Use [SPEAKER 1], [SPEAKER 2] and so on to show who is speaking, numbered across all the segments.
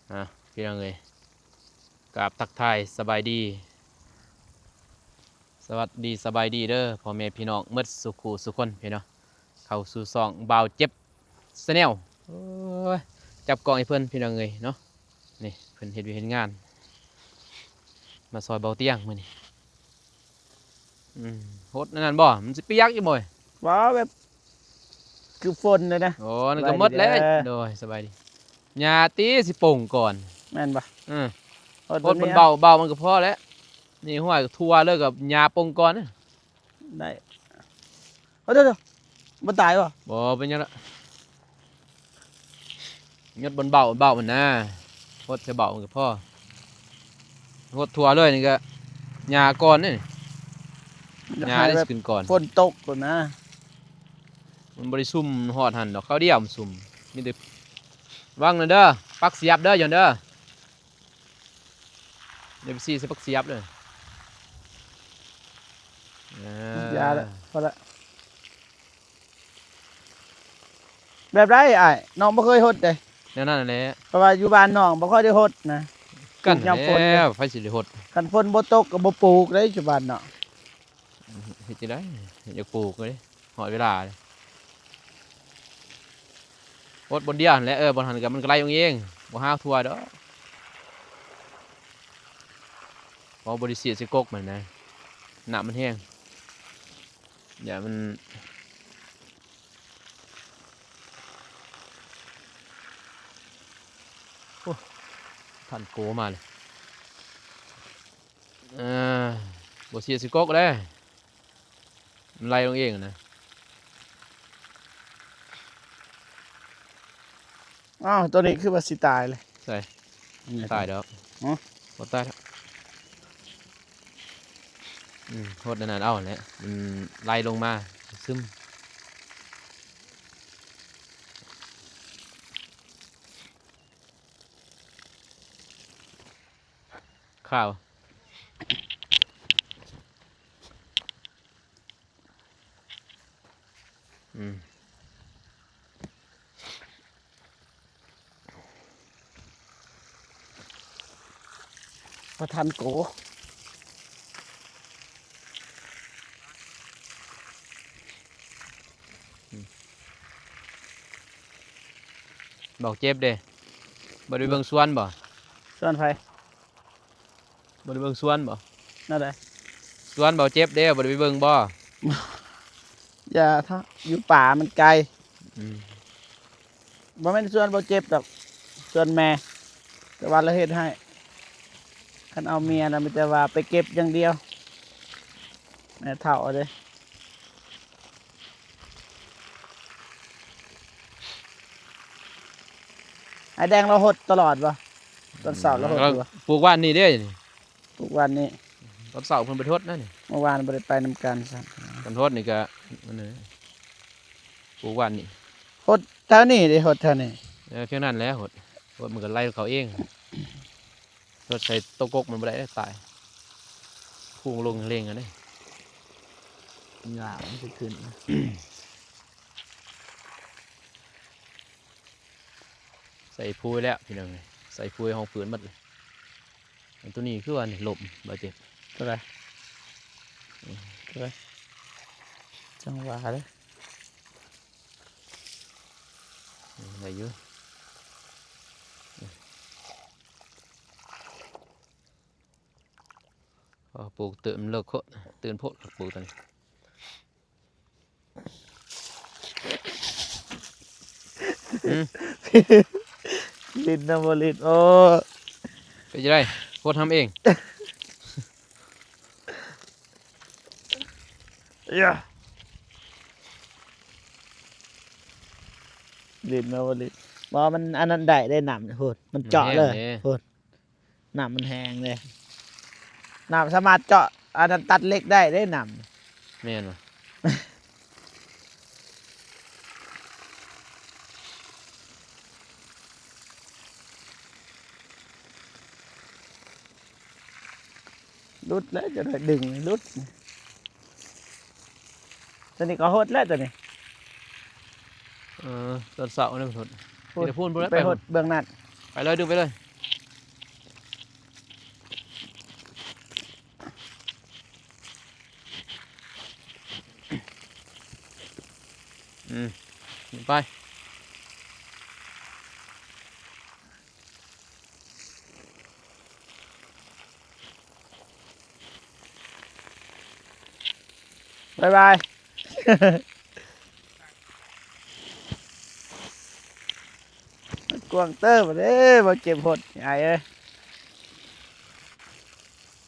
[SPEAKER 1] พี่น้องเอ้ยกราบทักทายสบายดีสวัสดีสบายดีเด้อพ่อแม่พี่น้องหมดสุขูสุคนพี่น้องเข้าสู่ซองบ่าวเจ็บสแนลโอ้ยจับกล้องให้เพิ่นพี่น้องเอ้ยเนาะนี่เพิ่นเฮ็ดเวียกเฮ็ดงานมาซอยเบาเตียงมื้อนี้โหดนั่นบ่มันสิเปียกอยู่บ่ย
[SPEAKER 2] ว้าแบบคือฝนเลยนะ
[SPEAKER 1] โอ้นั่นก็หมดแล้วโดยสบายดีหญ้าตีสิโป่งก่อน
[SPEAKER 2] แม่นปะ
[SPEAKER 1] โหดมันเบามันก็พอแล้วนี่หัวทั่วเลยกับหญ้าโป่งก่อนนะ
[SPEAKER 2] ได้เดี๋ยวมันตายปะ
[SPEAKER 1] บ่เป็นหยังละยดบนเบามันนะโหดจะเบามันก็พอโหดทั่วเลยนี่ก็หญ้าก่อนนี่หญ้าได้สิขึ้นก่อน
[SPEAKER 2] ฝนตกก่อนนะ
[SPEAKER 1] มันบ่ได้ซุ่มฮอดหั่นดอกข้าวเดียวมันซุ่มมีแต่วางนั่นเด้อปักเสียบเด้อหย่อนเด้อเดี๋ยวไปซี่ใส่ปักเสียบเลย
[SPEAKER 2] ยาละพอละแบบไรไอ้น้องบ่เคยหดเลย
[SPEAKER 1] แนวนั้นแหละ
[SPEAKER 2] เพราะว่าอยู่บ้านน้องบ่ค่อยได้หดนะ
[SPEAKER 1] กัน
[SPEAKER 2] ยามฝน
[SPEAKER 1] แล้วไฟสิได้หด
[SPEAKER 2] คันฝนบ่ตกก็บ่ปลูกเลยอยู่บ้านเนาะ
[SPEAKER 1] เฮ็ดจังได๋อยากปลูกเลยหอดเวลาเลยหดบนเดียวนั่นแหละบนหันก็มันก็ไล่เองบ่หาทั่วดอกเพราะบ่ได้เสียสิกกมันนะน้ำมันแห้งอย่ามันโอ้ท่านโกมาเลยบ่เสียสิกกเลยมันไล่เองนะ
[SPEAKER 2] อ้าวตัวนี้คือว่าสิตายเลย
[SPEAKER 1] ใส่ตายแล้ว
[SPEAKER 2] อ๋อ
[SPEAKER 1] หมดตายแล้วโทษนานๆเอาแหละมันไล่ลงมาซึมข้าวอืม
[SPEAKER 2] พอทันโก
[SPEAKER 1] บอกเจ็บเด้บ่ได้เบิ่งสวนบ่
[SPEAKER 2] ส่วนไฟ
[SPEAKER 1] บ่ได้เบิ่งสวนบ่
[SPEAKER 2] นั่นแหละ
[SPEAKER 1] สวนบ่เจ็บเด้บ่ได้ไปเบิ่งบ่
[SPEAKER 2] อย่าถ้าอยู่ป่ามันไกล
[SPEAKER 1] อืม
[SPEAKER 2] บ่แม่นส่วนบ่เจ็บดอกส่วนแม่แต่ว่าเราเฮ็ดให้คันเอาเมียน่ะมันจะว่าไปเก็บอย่างเดียวแม่เฒ่าเด้ไอ้แดงเราหดตลอดป่ะตอนเสาร์เราหดอยู่ป่ะ
[SPEAKER 1] ปลูกว่านนี่เด้นี่
[SPEAKER 2] ทุกวันนี้
[SPEAKER 1] ตอนเสาร์เพิ่นไปทดนั่นนี่
[SPEAKER 2] เมื่อวานบ่ได้ไปนำกันซะ
[SPEAKER 1] ตอนทดนี่ก็มันนี่ปลูกว่านนี่
[SPEAKER 2] หดเท่านี้ดิหดเท่านี้
[SPEAKER 1] เพียงนั้นแหละหดมันก็ไล่เขาเองรถใส่ตะกกมันบ่ได้ตายพุ่งลงเร่งอันนี้
[SPEAKER 2] หงามันสิขึ้น
[SPEAKER 1] ใส่พุยแล้วพี่น้องใส่พุยห้องฝืนหมดเลยอันตัวนี้คือว่านี่หลบบาดเจ็บ
[SPEAKER 2] เท่าไหร่เท่าไหร่จังหวะเลย
[SPEAKER 1] อะไรเยอะปลูกเติมเลิกโคตื่นโพดปลูกตอนนี้
[SPEAKER 2] ลิ้นนะบ่ลิ้นโอ้
[SPEAKER 1] เป็นยังไงโพดทำเอง
[SPEAKER 2] ยะลิ้นนะบ่ลิ้นบ่มันอันนั้นได้หนำโหดมันเจาะเลยโหดหนำมันแห้งเลยหนำสามารถเจาะอันนั้นตัดเล็กได้หนำ
[SPEAKER 1] แม่นวะ
[SPEAKER 2] รุดแล้วจะได้ดึงรุดตัวนี้ก็หดแล้วตัวนี้
[SPEAKER 1] ตอนเสาร์นี่มันหด
[SPEAKER 2] พูด
[SPEAKER 1] เดี๋ยวพูดไปเลย
[SPEAKER 2] ไปหดเบื้องนั้น
[SPEAKER 1] ไปเลยดึงไปเลย ไป
[SPEAKER 2] บ๊ายบายกวางเตอร์มาเด้บ่เจ็บหดใหญ่เอ้ย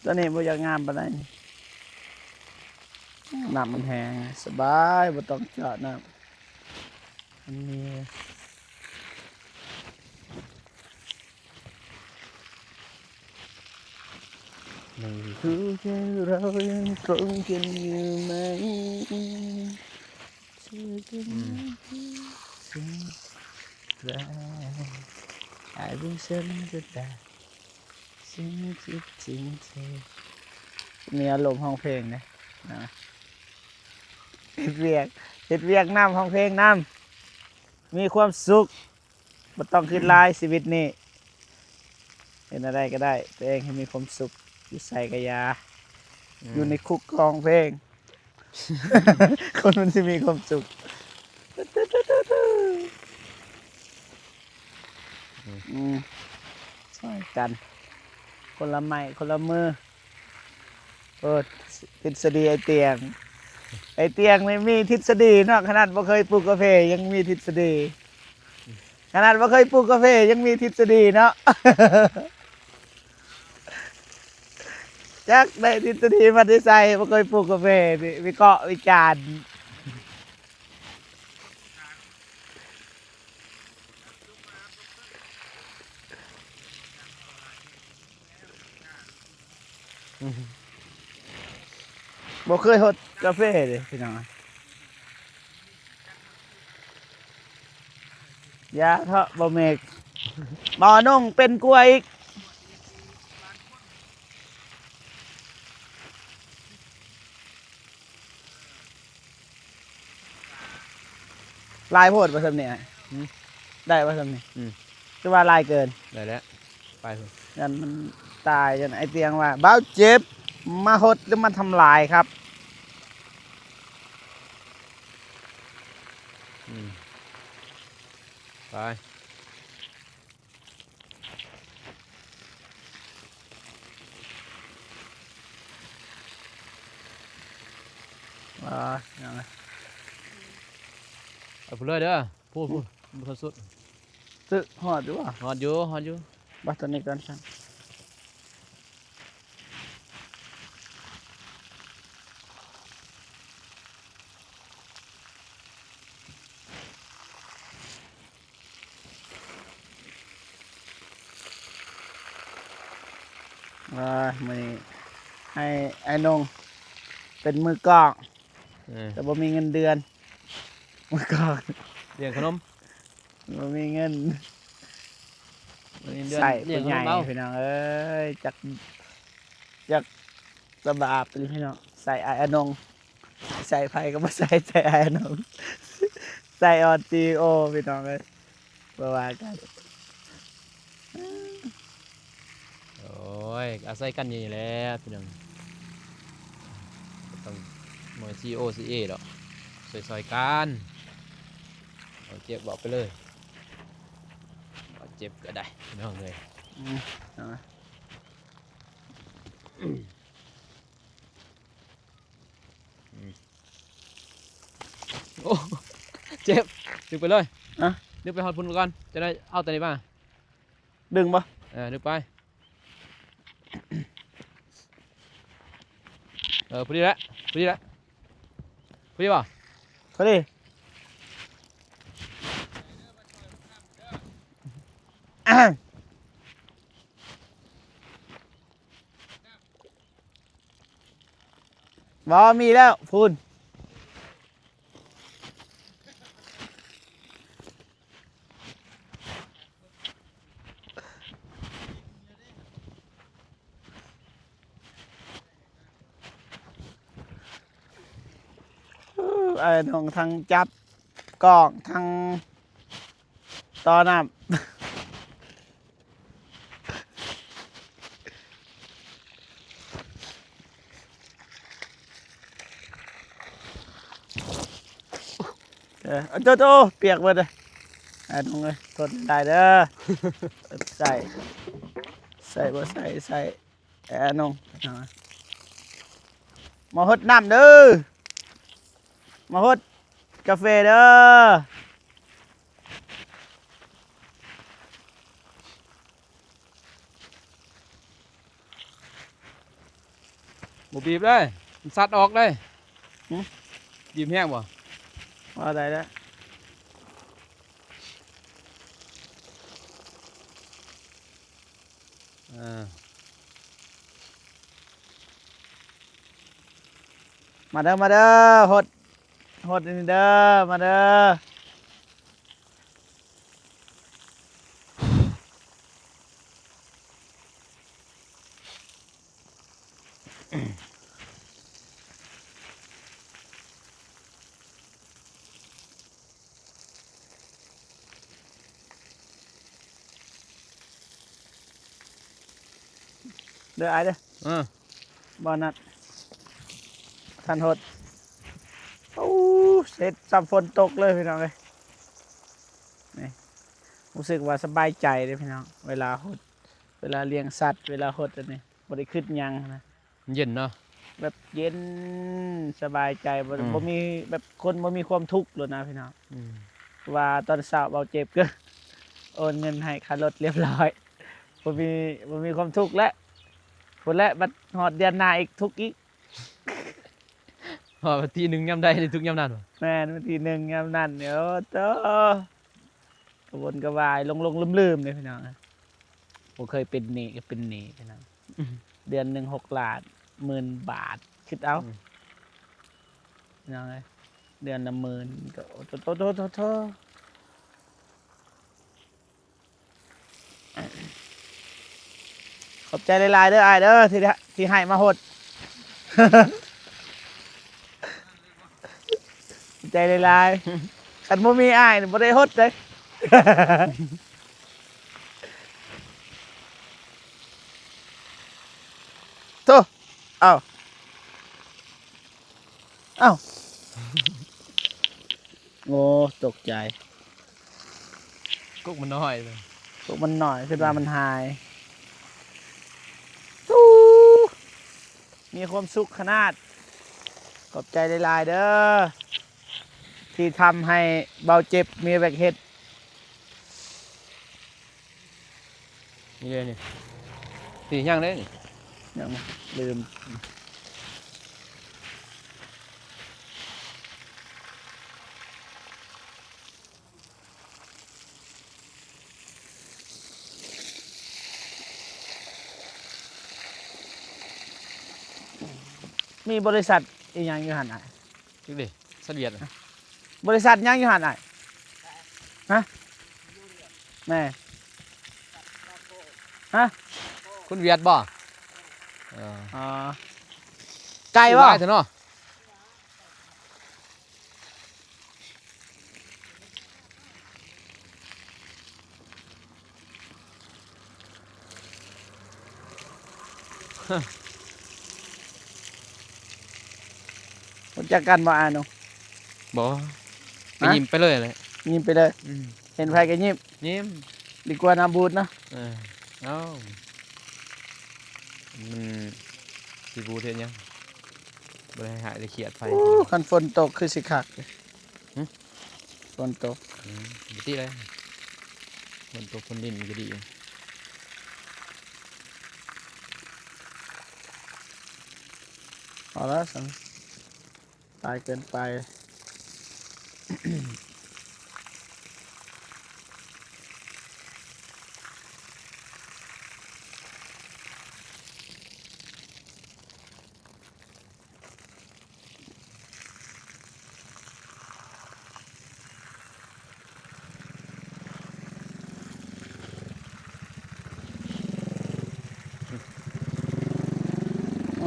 [SPEAKER 2] ตัวนี้บ่อยากงามปานใดน้ำมันแห้งสบายบ่ต้องเจาะน้ำอันนี้ไม่รู้ว่าเรายังตรงกันอยู่ไหมเธอก็ไม่สิ่งไรอาจเป็นฉันก็ได้ฉันคิดถึงเธอมีอารมณ์ห้องเพลงนะเฮ็ดเวียกน้ำห้องเพลงน้ำมีความสุขบ่ต้องคิดหลายชีวิตนี้เป็นอะไรก็ได้ตัวเองให้มีความสุขอยู่ใส่กะยาอยู่ในคุกกองเพลง คนมันจะมีความสุขช่วยกันคนละไม้คนละมือโอ้ทฤษฎีไอเตียงไม่มีทฤษฎีเนาะขนาดบ่เคยปลูกกาแฟยังมีทฤษฎีขนาดบ่เคยปลูกกาแฟยังมีทฤษฎีเนาะ จักได้ทฤษฎีมาได้ใส่บ่เคยปลูกกาแฟวิเคราะห์วิจารณ์บ่เคยหดกาแฟเลยพี่น้องยาเถาะบ่เมกบ่นุ่งเป็นกล้วยอีกลายโพดบ่ซำเนี่ยได้บ่ซำนี่คือว่าลายเกิน
[SPEAKER 1] ได้แล้วไปเถอะ
[SPEAKER 2] ยันมันตายจนไอเตียงว่าเบ้าเจ็บมาหดหรือมาทำลายครับ
[SPEAKER 1] ไป
[SPEAKER 2] ยังไง
[SPEAKER 1] เอาไปเลยเด้อพูดบุสุด
[SPEAKER 2] ซื้อหอดดูว่า
[SPEAKER 1] ฮอดอยู่
[SPEAKER 2] บัตรนี้กันสั่งมีให้ไอ้นงเป็นมือกลองแต่บ่มีเงินเดือนมือกลอง
[SPEAKER 1] เลี้ยงขนม
[SPEAKER 2] บ่มีเงิน
[SPEAKER 1] เดือน
[SPEAKER 2] ใส่
[SPEAKER 1] เลี้ย
[SPEAKER 2] เป็
[SPEAKER 1] ง
[SPEAKER 2] น
[SPEAKER 1] ขน
[SPEAKER 2] ใหญ่
[SPEAKER 1] มเอา
[SPEAKER 2] พี่น้องเอ้ยจักสบาบเลยพี่น้องใส่ไอ้อนงใส่ไผ่ก็บ่ใส่ไอ้อนงใส่ออนจีโอพี่น้องเอ้ยบ่ว่ากัน
[SPEAKER 1] โอ้ยอาศัยกันอยู่นี่แหละพี่น้องต้องหน่วย COCA ดอกซอยๆกันเอาเจ็บบอกไปเลยเอาเจ็บก็ได้พี่น้องเลย
[SPEAKER 2] เอามา
[SPEAKER 1] โอ้เจ็บดึงไปเลย
[SPEAKER 2] อะ
[SPEAKER 1] ดึงไปหอดพุ่นก่อนจะได้เอาตัวนี้มา
[SPEAKER 2] ดึงปะ
[SPEAKER 1] ดึงไปพอดีแล้วพอดีป่ะ
[SPEAKER 2] เขาดิบอมีแล้วพูนไอ้ของทางจับกล้องทางต่อน้ำ เอ เอาโตเปียกหมดเลยน้องเอ้ยทนได้เด้อ ใส่บ่ใส่น้องมาฮดน้ำเด้อมาฮดกาแฟเด้อ
[SPEAKER 1] บ่บีบเลยมันซัดออกเลยบีบแห้งบ่
[SPEAKER 2] ว่าได้แล้ว
[SPEAKER 1] อ่า
[SPEAKER 2] มาเด้อฮดนี่เด้อมาเด้อเด้อไอ้เด้อ
[SPEAKER 1] อ่า
[SPEAKER 2] บอนัดทันฮดโอ้เสร็จสับฝนตกเลยพี่น้องเลยนี่รู้สึกว่าสบายใจเลยพี่น้องเวลาฮดเวลาเลี้ยงสัตว์เวลาฮดอันนี้บ่ได้ขึ้นหยังนะ
[SPEAKER 1] เย็นเนาะ
[SPEAKER 2] แบบเย็นสบายใจบ่
[SPEAKER 1] อืม
[SPEAKER 2] บ่มีแบบคนบ่มีความทุกข์เลยนะพี่น้อง
[SPEAKER 1] อืม
[SPEAKER 2] ว่าตอนเช้าเบาเจ็บก็ โอนเงินให้ค่ารถเรียบร้อยบ่มีความทุกข์แล้วคนและบัดฮอดเดือนหน้าอีกทุกข์อีก
[SPEAKER 1] พอทีหนึงยามใดได้ทุกยามนั้นบ่
[SPEAKER 2] แม่นวันที่หนึ่งยามนั้นเดี๋ยวเจ้ากระวนกระวายลงลืมๆเลยพี่น้องผมเคยเป็นหนี้ก็เป็นหนี้พี่น้องเดือนหนึ่ง6 ล้าน10,000 บาทคิดเอาพี่น้องเลยเดือนละ10,000ก็โตขอบใจหลายๆเด้ออ้ายเด้อที่ให้มาหด ขอบใจหลายๆคันบ่มีอ้ายนี่บ่ได้หดเลย โตเอ้าเอ้าโง่ตกใจ
[SPEAKER 1] กุกมันน้อยเลย
[SPEAKER 2] ตกมันหน่อยคือว่ามันหายตู้มีความสุขขนาด ขอบใจหลายๆเด้อที่ทำให้เบาเจ็บมีแบกเฮ็ด
[SPEAKER 1] นี่เลยนี่ตีย่างเลยนี่
[SPEAKER 2] ยังลืมมีบริษัทอีหยังอยู่หันอ่ะ
[SPEAKER 1] จิกดิเสลียดอะ
[SPEAKER 2] บริษัทหยังอยู่หันอ่ะฮะแม่ฮะ
[SPEAKER 1] คุณเวียดบ่เออ
[SPEAKER 2] อ๋อไก่วะ
[SPEAKER 1] หลายเถอะเนาะ
[SPEAKER 2] รู้จักกันบ่อ่านหนู
[SPEAKER 1] บ่ไป
[SPEAKER 2] ฮะ
[SPEAKER 1] ยิ้มไปเลยเลย
[SPEAKER 2] ยิ้มไปเลย
[SPEAKER 1] อืม
[SPEAKER 2] เห็นไผก็ยิ้ม
[SPEAKER 1] ยิ้ม
[SPEAKER 2] ดีกว่าน้ำบูดเนาะ
[SPEAKER 1] เออเอ้ามันสิบูเฮ็ดหยังบ่ได้หายได้เครียดไฟ
[SPEAKER 2] คันฝนตกคือสิคักเลย
[SPEAKER 1] หึ
[SPEAKER 2] ฝนตก
[SPEAKER 1] บ่ติเลยคนตกคนดินมันก็ดี
[SPEAKER 2] เอาละสังตายเกินไป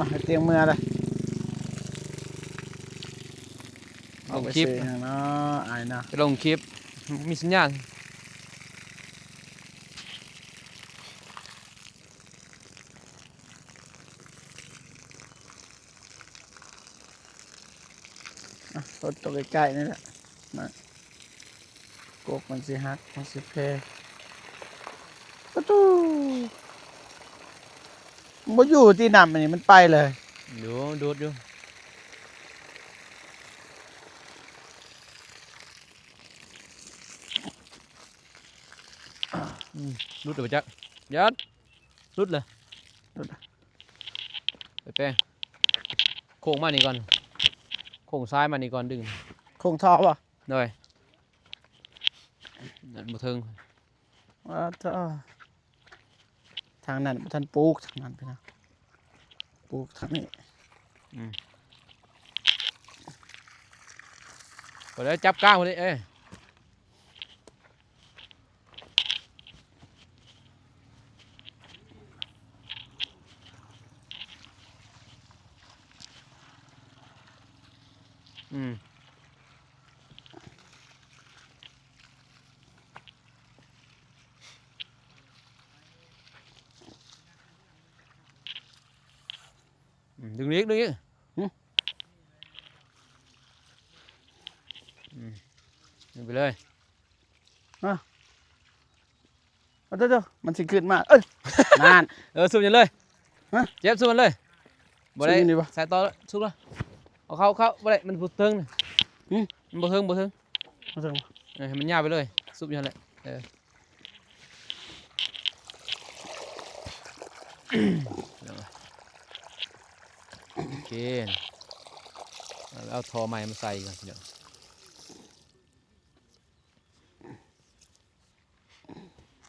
[SPEAKER 2] ให้เตียงเมื่อเลย
[SPEAKER 1] ลงคลิป
[SPEAKER 2] เอาไปซื้อหยังเนาะอายนะ
[SPEAKER 1] ไปลงคลิปมีสัญญาณ
[SPEAKER 2] รถตกใกล้ๆนี่แหละมา กกมันสิหักมันสิเพประตูบ่อยู่ที่นำอันนี้มันไปเลย
[SPEAKER 1] อยู่ดูดอยู่รุดเลยจักยัดรุดเลยไปแป้งโค้งมานี่ก่อนโค้งซ้ายมานี่ก่อนดึง
[SPEAKER 2] คงท่อป่ะ
[SPEAKER 1] เลยนั่นบ่ถึง
[SPEAKER 2] ท่อทางนั้นท่านปลูกทางนั้นไปนะปลูกทางนี้
[SPEAKER 1] ก็เลยจับก้างคนนี้เอ้ยดึงนี้ดึงนี้ดึงไปเลย
[SPEAKER 2] เอาเด้อมันสิขึ้นมาเอ้ยนาน
[SPEAKER 1] สู้มันเลย
[SPEAKER 2] ฮะ
[SPEAKER 1] เจ็บสู้มันเลยบ่ได้
[SPEAKER 2] สู้มันดีวะ
[SPEAKER 1] ใส่ต่อแล้วสู้ละเอาเข้าบ่ได้มันบ่ถึงมันบ่ถึง
[SPEAKER 2] มาถึง
[SPEAKER 1] ให้มันยาวไปเลยซุบอย่างนั้นแหละโอเคเอาทอใหม่มาใส่ก่อนเดี๋ยว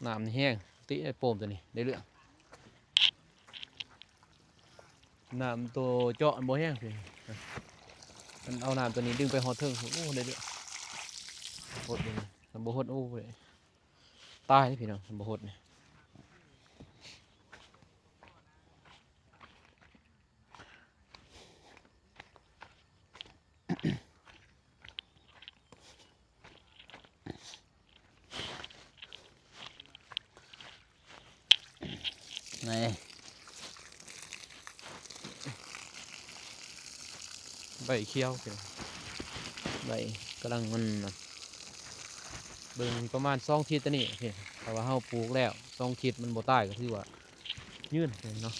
[SPEAKER 1] น้ำนี่แห้งติไอ้โป่มตัวนี้ได้เรื่องน้ำตัวเจาะมันบ่แห้งพี่มันเอาน้ำตัวนี้ดึงไปหอดเทิงโอ้ได้เรื่องหดเลยมันบ่หดโอ้เลยตายนี่พี่น้องมันบ่หดนี่
[SPEAKER 2] นี่
[SPEAKER 1] ใบเขียวพี่น้องใบกำลังมันเบิ่งประมาณ2 ทิศตัวนี้พี่แต่ว่าเฮาปลูกแล้ว2 ทิศมันบ่ตายก็ถือว่ายืนเนาะ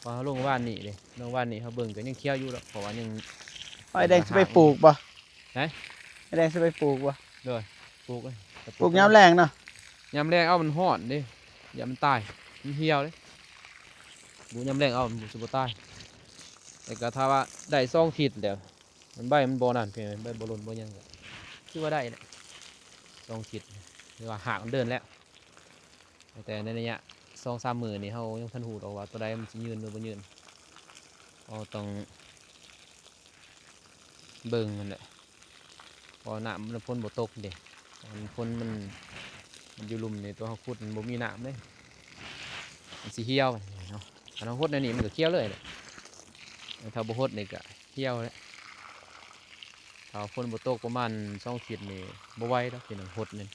[SPEAKER 1] พอเฮาลงว่านนี่เด้ลงว่านนี่เฮาเบิ่งก็ยังเขียวอยู่แล้วเพราะว่ายัง
[SPEAKER 2] ไอ้แดงจะไปปลูกป่ะ
[SPEAKER 1] ไหน
[SPEAKER 2] ไอ้แดงจะไปปลูกป่ะ
[SPEAKER 1] ปลูกเลย
[SPEAKER 2] ปลูกย้ำแรงเนาะ
[SPEAKER 1] ยามแรงเอามันฮ้อนเด้อย่ามันตายมันเหี่ยวเด้ปลูกยามแรงเอามันสิบ่ตายแต่ก็ถ้าว่าได้2 ทิศแล้วมันใบมันบ่นั่นพี่ใบบ่หล่นบ่หยังก็คือว่าได้แหละ2 ทิศหรือว่าหากมันเดินแล้วแต่ในระยะ2-3 มื้อนี่เฮายังทันฮู้ดอกว่าตัวใดมันสิยืนหรือบ่ยืนเราต้องเบิ่งมันแหละพอน้ำมันฝนบ่ตกเด้มันฝนมันอยู่ลุ่มนี่ตัวเฮาขุดมันบ่มีน้ำเลยมันสิเหี่ยวเนาะถ้าเราหดในนี่มันก็เขียวเลยแหละถ้าบ่หดนี่ก็เหี่ยวแล้วถ้าฝนบ่ตกประมาณ2 ขีดนี่บ่ไหวดอกพี่น้องหดนี่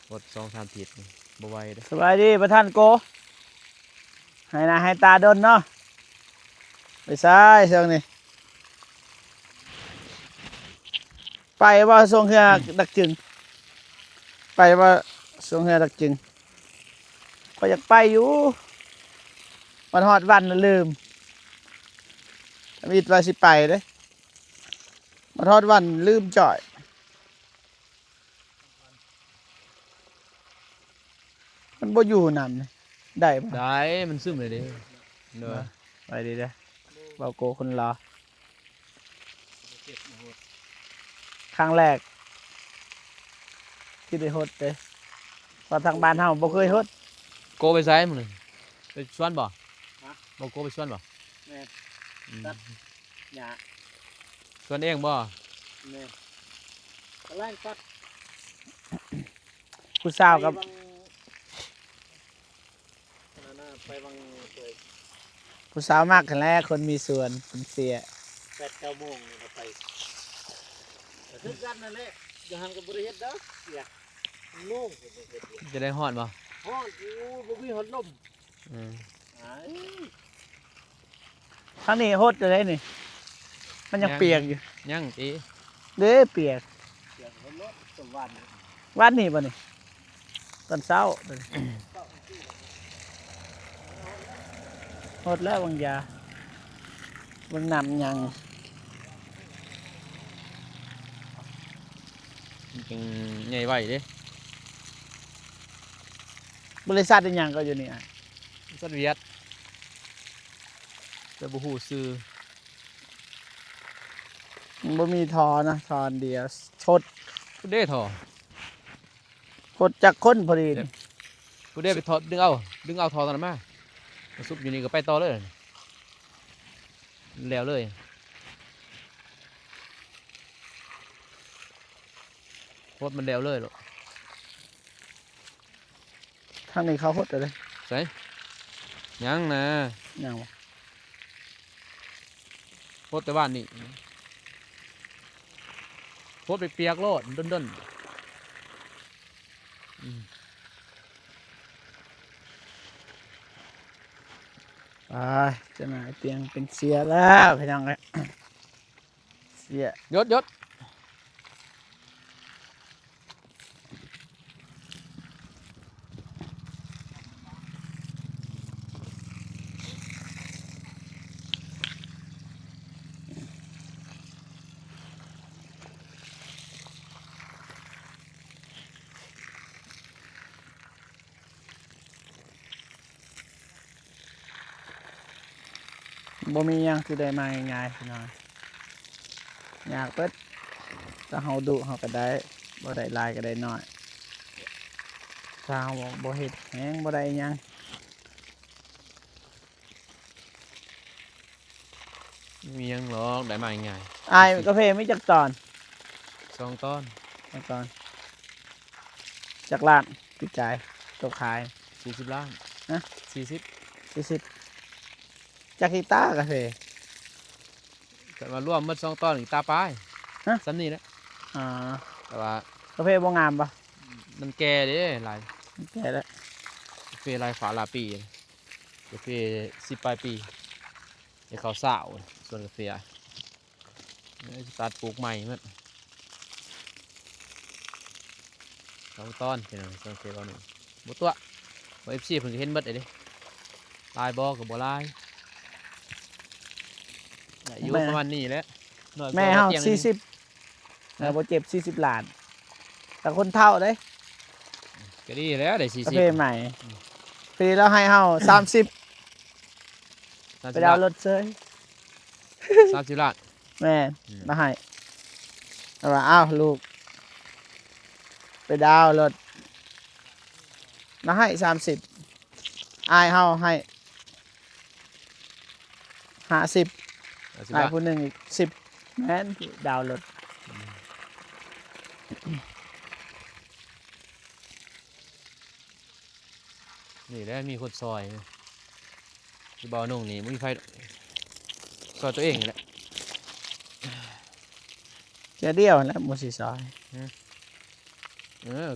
[SPEAKER 1] หด2-3 ขีดนี่บ่ไหวเด้อ
[SPEAKER 2] สบายดีประท่านโกให้หน้าให้ตาดนเนาะไปซ้ายเชิงนี่ไปว่าทรงเฮือดักจึงไปว่าทรงเฮือดักจึงก็อยากไปอยู่มันฮอดวันน่ะลืมมีว่าสิไปเด้มันฮอดวันลืมจ่อย มันบ่อยู่นำนี่ได้ปะ
[SPEAKER 1] ได้มันซึมเลยเด้เด้อ
[SPEAKER 2] ไปดีเด้อเบาโกคนรอครั้งแรกที่ได้ฮดเด้ว่าทางบ้านเฮาบ่เคยฮด
[SPEAKER 1] โกไปไสมื้อนี้ไปสวนบ่บ่โกไปสวนบ่
[SPEAKER 2] แม่
[SPEAKER 1] อืม
[SPEAKER 2] หยา
[SPEAKER 1] สวนเองบ่
[SPEAKER 2] แม่แรงตัดผู้สาวกับผู้สาวมากกันแล้วคนมีส่วนเป็นเสีย
[SPEAKER 3] 8-9 โมงเราไปคือกันนั่นแหละอย่าหันกับบริเฮ็ดเด้อเสียโล่ง
[SPEAKER 1] จะได้ฮอดบ่
[SPEAKER 3] ฮ้อนอยู่บ่มีหดลม
[SPEAKER 1] อืม
[SPEAKER 3] อ้าย
[SPEAKER 2] ครั้งนี้ฮดจะได้นี่ มันยังเปียกอยู่
[SPEAKER 1] ยังติ
[SPEAKER 2] เด้เปียก
[SPEAKER 3] เสียง รถสมวัน
[SPEAKER 2] วันนี้บ่นี่ตอนเช้าหมดแล้วบางยาบางนำยัง
[SPEAKER 1] จริงใหญ่ไว้เด้
[SPEAKER 2] บริษัทอีหยังก็อยู่นี่อ่ะ
[SPEAKER 1] สัตว์เวียดแต่บ่ฮู้ชื่อ
[SPEAKER 2] มันบ่มีทอนะทอนเดียวชด
[SPEAKER 1] ผู้ใดถอ
[SPEAKER 2] ชดจากคนพอดีนี่
[SPEAKER 1] ผู้ใดไปถอดึงเอาถอตอนนั้นมาซุบอยู่นี่ก็ไปต่อเลยแล้วเลยโคตรมันแล้วเลยหรอก
[SPEAKER 2] ทางนี้เขาหดเลย
[SPEAKER 1] ใส่ยังนะ
[SPEAKER 2] ยังวะ
[SPEAKER 1] โคตรแต่บ้านนี่โคตรไปเปียกโลดด้นอืม
[SPEAKER 2] ไปจะหน่ายเตียงเป็นเสียแล้วพี่น้องเลยเสีย
[SPEAKER 1] ยศ
[SPEAKER 2] บ่มีหยังคือได้มาง่ายๆพี่น้องอยากเปิดถ้าเฮาดุเฮาก็ได้บ่ได้หลายก็ได้น้อยถ้าเฮาบ่เฮ็ดแฮงบ่ได้หยัง
[SPEAKER 1] มียังหรอกได้มาง่าย
[SPEAKER 2] อายกาแฟมีจักตอน
[SPEAKER 1] ๆ2 ตอน
[SPEAKER 2] จักตอนจักล้านพี่จ่ายตกขาย
[SPEAKER 1] 40 ล้าน
[SPEAKER 2] ฮะ
[SPEAKER 1] 40
[SPEAKER 2] 40จักกีตาร์กาแฟ
[SPEAKER 1] แต่มารวมหมด2 ตอนอีกตาปลาย
[SPEAKER 2] ฮะ
[SPEAKER 1] ซ้ำนี่แหละ
[SPEAKER 2] อ่า
[SPEAKER 1] แต่ว่าก
[SPEAKER 2] าแฟบ่งามปะ
[SPEAKER 1] มันแก่เด้หลาย
[SPEAKER 2] แก่แล้ว
[SPEAKER 1] กาแฟลายฝาลาปีกาแฟ10 ปลายปีให้เขาสาวส่วนกาแฟตัดปลูกใหม่หมด2 ตอนเป็นส่วนกาแฟตอนหนึงบ่ตัวบ่ FC เพิ่นก็เห็นหมดเลยเด้ลายบ่ก็บ่ลายอายุประมาณนี้แหละน้อยกว่
[SPEAKER 2] แม่เฮา
[SPEAKER 1] ตียงนิดนึง
[SPEAKER 2] 40แล้วบ่เจ็บ40ล้านแต่คนเท่าเด้
[SPEAKER 1] ก็ดีแล้วได้
[SPEAKER 2] กาแฟ
[SPEAKER 1] 40
[SPEAKER 2] ใหม่ปีแล้วให้เฮา30ไปดาวน์รถเซย
[SPEAKER 1] 30 ล้าน
[SPEAKER 2] แม่น
[SPEAKER 1] อืม
[SPEAKER 2] มาให้แล้วว่าอ้าวลูกไปดาวน์รถมาให้30อายเฮาให้50
[SPEAKER 1] 30
[SPEAKER 2] อาย
[SPEAKER 1] ล้าน
[SPEAKER 2] ผู้หนึงอีก10แม่นดาวน์รถ
[SPEAKER 1] นี่แหละมีคนซอยที่บ่อนุ่งนี่บ่มีไฟซอยตัวเองนี่แหละ
[SPEAKER 2] เจะเดียวแล้วบ่สิซอย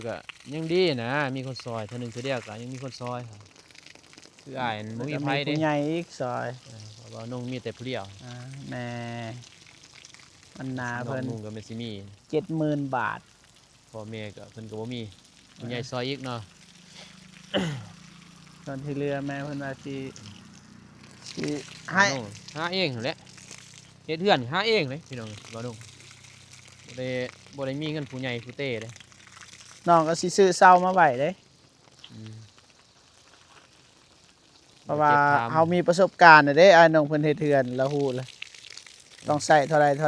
[SPEAKER 1] ก็ยังดีนะมีคนซอยเท่านึงเสียเดียวก็ยังมีคนซอยครับคืออ้ายมันบ่มีไฟเด้
[SPEAKER 2] ผู้ใหญ่อีกซอย
[SPEAKER 1] เพราะว่านุ่งมีแต่ผู้เดียว
[SPEAKER 2] อ่าแม่มันนา
[SPEAKER 1] น้อ
[SPEAKER 2] เพิ่
[SPEAKER 1] ง
[SPEAKER 2] น
[SPEAKER 1] นุ่งก็แม่นสิมี
[SPEAKER 2] 70,000 บาท
[SPEAKER 1] พ่อแม่ก็เพิ่นก็บ่มีผู้ใหญ่ซอยอีกเนาะ
[SPEAKER 2] ตอนที่เรือแม่เพิ่นว่าสิให้
[SPEAKER 1] น้องหาเองนั่นแหละเฮ็ดเฮือนหาเองเลยพี่น้องบ่นุ่งบ่ได้มีเงินผู้ใหญ่ผู้เต้เด้
[SPEAKER 2] น้องก็สิซื้อเซามาไว้เด้
[SPEAKER 1] อืม
[SPEAKER 2] เพราะว่า
[SPEAKER 1] ก็บถม
[SPEAKER 2] เฮามีประสบการณ์น่ะเด้อ้ายน้องเพิ่นเฮ็ดเทือนแล้วฮู้เลยต้องใช้เท่าไรเ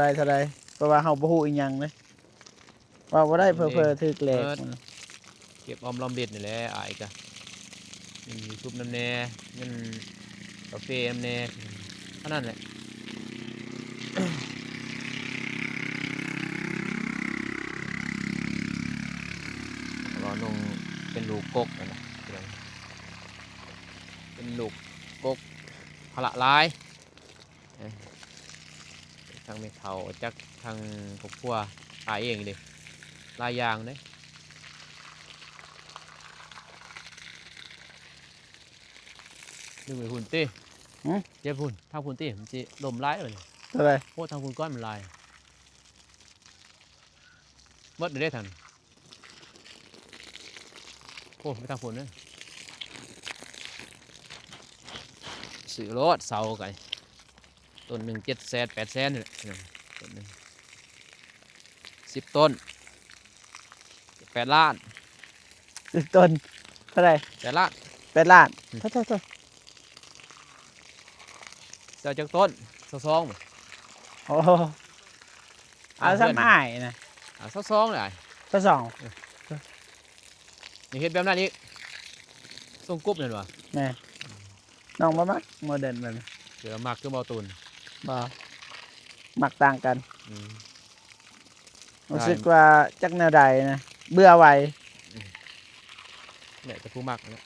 [SPEAKER 2] พราะว่าเฮาบ่ฮู้อีหยังเลยว่าบ่ได้เพ้อๆถึกแหลก
[SPEAKER 1] เก็บออมรอมริบนี่แหละอ้ายก็เงินยูทูบน้ำแน่เงินกาแฟน้ำแน่เท่านั้นแหละ รอนงเป็นลูกกกนะพี่น้องเป็นลูกกกพละลายเอ้ยทางเมเทาจักทางครอบครัวขายเองเลยลายยางเด้ดึงไปหุ่นตีเจ็บหุ่นทางหุ่นตีมันจะลมร้ายเลย
[SPEAKER 2] เท่าไหร่
[SPEAKER 1] โคตรทางหุ่นก้อนมันลาย หมดได้ทันโอ้ไม่ต้องฝนเลยซื้อรถเสาไก่ต้นหนึ่ง700,000 800,000นี่แหละต้นหนึ่ง10 ต้น8 ล้าน
[SPEAKER 2] 10 ต้นเท่าไหร่
[SPEAKER 1] 8 ล้าน
[SPEAKER 2] 8 ล้าน
[SPEAKER 1] อืม
[SPEAKER 2] โทษ
[SPEAKER 1] เจ้าจากต้นซอง
[SPEAKER 2] โอ้โหเอาซ้ำอ้ายนะ
[SPEAKER 1] ซองเลย
[SPEAKER 2] ตัวสอง
[SPEAKER 1] นี่เฮ็ดแบบนั้นอีกทรงกรุ๊บเนี่ยวะ
[SPEAKER 2] แม่น้องบ่มักโมเดิร์นแบบนี้
[SPEAKER 1] เดี๋ยวมักคือเบาตูน
[SPEAKER 2] บ่มักต่างกัน
[SPEAKER 1] อืม
[SPEAKER 2] รู้สึกว่าจักแนวใดนะเบื่อไว
[SPEAKER 1] เนี่ยจะผู้มักเนี่ย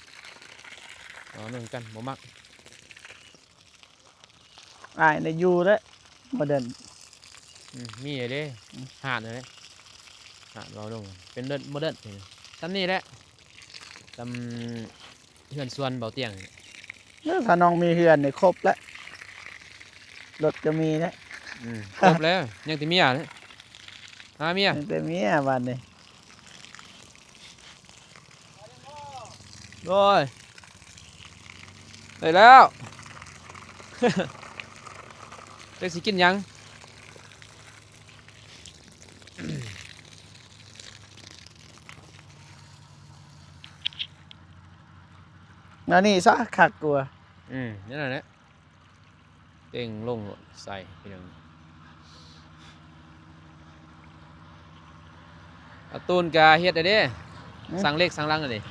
[SPEAKER 1] อ๋อเหมือนกันบ่มัก
[SPEAKER 2] อ้ายในอยู่เด้อโมเดิร์น
[SPEAKER 1] มีไอ้เด้หาดเลยหาดเราลงเป็นเดินโมเดิร์นทำนี่แหละทำเฮือนส่วนเบาเตียงนี่
[SPEAKER 2] ถ้าน้องมีเฮือนนี่ครบแล้วรถก็มีแล้ว
[SPEAKER 1] ครบแล้วยังแต่เมียเลยหาเมีย
[SPEAKER 2] ตั้งแต่เมียวันนี้
[SPEAKER 1] โอ้ยได้แล้ว เด็กสิกินหยัง
[SPEAKER 2] แล้วนี่ซะคักกลัว
[SPEAKER 1] นี่นแหละเต็งลงใส่พี่น้องเอาตูนกาเฮ็ดได้เด้สั่งเลขสั่งลังอันนี้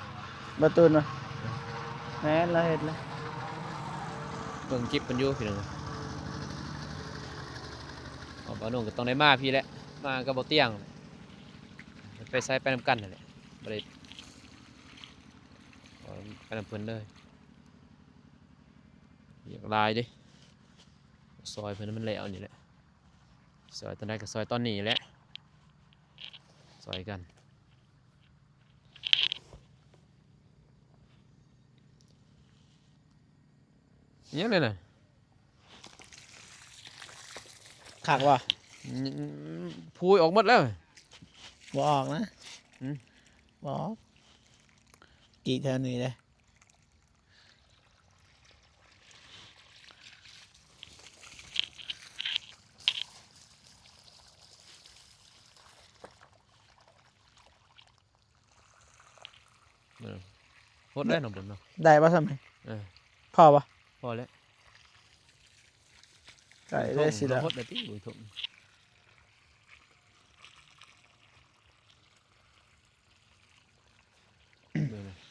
[SPEAKER 2] ประตูนวะแม่นเราเห็นแล้ว
[SPEAKER 1] เบิ่งคลิปกันอยู่พี่น้องเอาบ่าวนุ่งก็ต้องได้มาพี่แหละมากับบ่าวเตียงไปใส่ไปนำกันนั่นแหละบ่ได้เอาไปนำเพิ่นเลยอยากลายดิซอยเพิ่นมันแล้วนี่แหละซอยตอนใดก็ซอยตอนนี้แหละซอยกันอิหยังเลยน่ะ
[SPEAKER 2] คักว่ะ
[SPEAKER 1] พูยออกหมดแล้ว
[SPEAKER 2] บ่ออกนะ
[SPEAKER 1] อืม
[SPEAKER 2] บ่ออกกี่แถวนี้เลย
[SPEAKER 1] หมดแล้วหนองบนเนาะ
[SPEAKER 2] ได้ป่ะสมัย
[SPEAKER 1] เออ
[SPEAKER 2] พอป่ะ
[SPEAKER 1] พอแล้ว
[SPEAKER 2] ไก่ได้สิแล้ว
[SPEAKER 1] หมดแล้วที่บุญถุง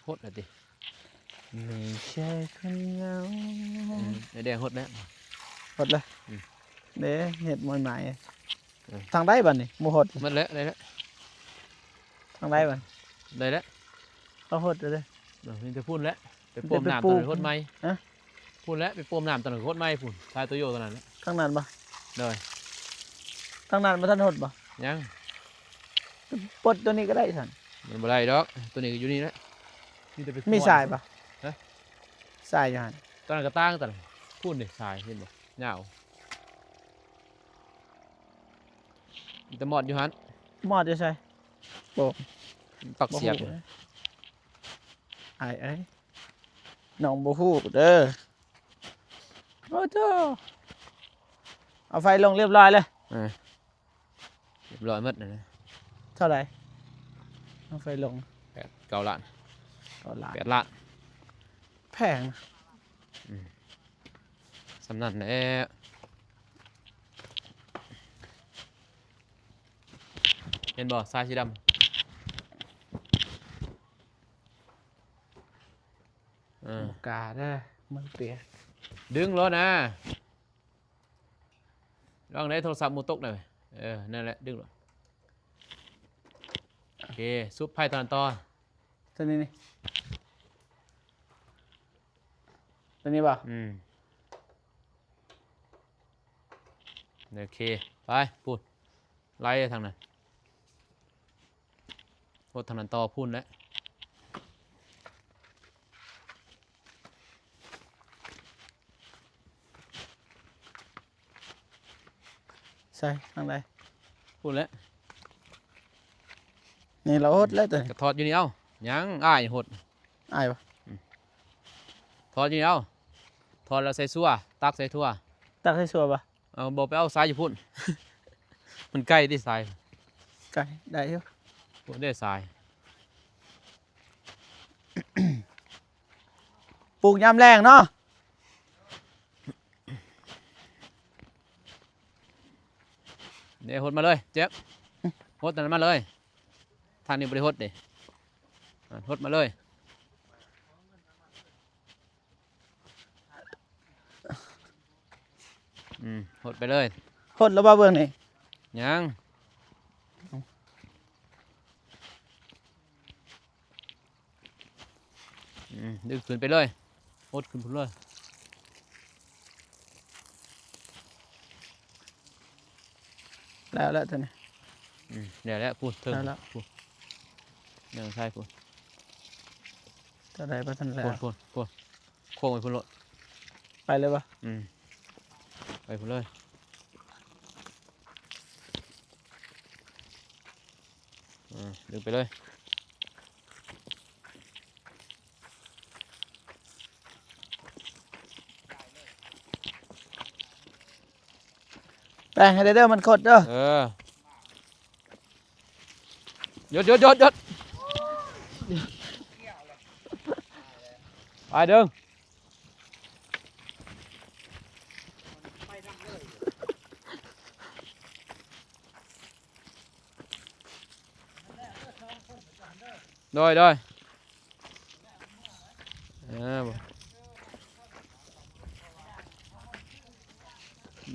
[SPEAKER 1] หดแล้วติ
[SPEAKER 2] ไม่ใช่คนเหงา
[SPEAKER 1] ไอ้แดงหดแล้ว
[SPEAKER 2] หดเลย
[SPEAKER 1] อืม
[SPEAKER 2] เด้เห็ดมวยไหม
[SPEAKER 1] เออ
[SPEAKER 2] ทางได้บ่นี่หมูหด
[SPEAKER 1] หมดแล้วได้แล้ว
[SPEAKER 2] ทางได้บ่
[SPEAKER 1] ได้แล้ว
[SPEAKER 2] เขาหดเลย
[SPEAKER 1] นี่จะพูดแล้วไปโปม
[SPEAKER 2] ไป
[SPEAKER 1] น้ำ
[SPEAKER 2] ปลู
[SPEAKER 1] ตอน
[SPEAKER 2] ก
[SPEAKER 1] นั้นโคตรไหม
[SPEAKER 2] ฮะ
[SPEAKER 1] พูดแล้วไปโปมน้ำตอนนั้นโคตรไหมพูดทายตัวโยตอนนั้น
[SPEAKER 2] ข้างนั้นบ่
[SPEAKER 1] เลย
[SPEAKER 2] ทางนั้นมาท่านหดบ่
[SPEAKER 1] ยัง
[SPEAKER 2] ปลดตัวนี้ก็ได้สัน
[SPEAKER 1] มันบ่ได้ดอกตัวนี้ก็อยู่นี่แหละแต่ไป
[SPEAKER 2] มีสายป่ะ
[SPEAKER 1] ฮะ
[SPEAKER 2] สายอยู่หัน
[SPEAKER 1] ตอนนั้นก็ตั้งตอนนั้นพูดดิสายเห็นบ่เหงามีแต่หมอดอยู่หัน
[SPEAKER 2] มอดจะใช่
[SPEAKER 1] ปักเสียบ
[SPEAKER 2] บ่ฮู้นะไอ้น้องบ่ฮู้เด้อโอ้เจ้าเอาไฟลงเรียบร้อยเลย
[SPEAKER 1] เรียบร้อยหมดนะ
[SPEAKER 2] เท่าไหร่เอาไฟลง
[SPEAKER 1] 9 ล้าน
[SPEAKER 2] ก็ล้าน
[SPEAKER 1] 8 ล้าน
[SPEAKER 2] แพงนะ
[SPEAKER 1] สำนันแหละเห็นบ่ทรายสีดำ
[SPEAKER 2] กาได้อมันเปียก
[SPEAKER 1] ดึงรถนะลองได้โทรศัพท์มูตกหน่อยนั่นแหละดึงรถโอเคซุปไผ่ตอนต่อ
[SPEAKER 2] ตัวนี้นี่ตัวนี้ป่ะ
[SPEAKER 1] โอเคไปพูดไล่ทางนั้นรถทางนั้นต่อพูดแล้ว
[SPEAKER 2] ใช่ทางใด
[SPEAKER 1] พูดแล้ว
[SPEAKER 2] นี่เราหดแล้วตัวนี้
[SPEAKER 1] ก็ถอดอยู่นี่เอ้ายังอ้ายหด
[SPEAKER 2] อายปะ
[SPEAKER 1] ถอดอยู่นี่เอ้าถอดแล้วใส่ซัวตักใส่ทั่ว
[SPEAKER 2] ตักให้ชัวร์ปะ
[SPEAKER 1] เอาบอกไปเอาสายอยู่พุ่น มันใกล้ที่สาย
[SPEAKER 2] ไก่ได้อยู่
[SPEAKER 1] พุ่นได้สาย
[SPEAKER 2] ปลูกยามแรงเนาะ
[SPEAKER 1] เดี๋ยวหดมาเลยเจ็บหดนั่นมาเลยทางนี้บริหดดิหดมาเลยหดไปเลย
[SPEAKER 2] หดแล้วบ่เบิ่งนี่
[SPEAKER 1] ยังดึงขึ้นไปเลยหดขึ้นไปเลย
[SPEAKER 2] แล้วตัวนี้
[SPEAKER 1] เดี๋ยวแล้วพูดเถิง
[SPEAKER 2] ได้แล้ว
[SPEAKER 1] พูดยังใช่พูด
[SPEAKER 2] ตัวใดบ่ทันแล้
[SPEAKER 1] พู
[SPEAKER 2] ว
[SPEAKER 1] ดพูดพูดโค้งไปพูดรถ
[SPEAKER 2] ไปเลยปะ
[SPEAKER 1] ไปพูดเลยดึงไปเลย
[SPEAKER 2] แป้งให้ได้เด้อมันขดเด้อ
[SPEAKER 1] หยุดหยุดหยุดหยุดไปดึงโดยบ่อื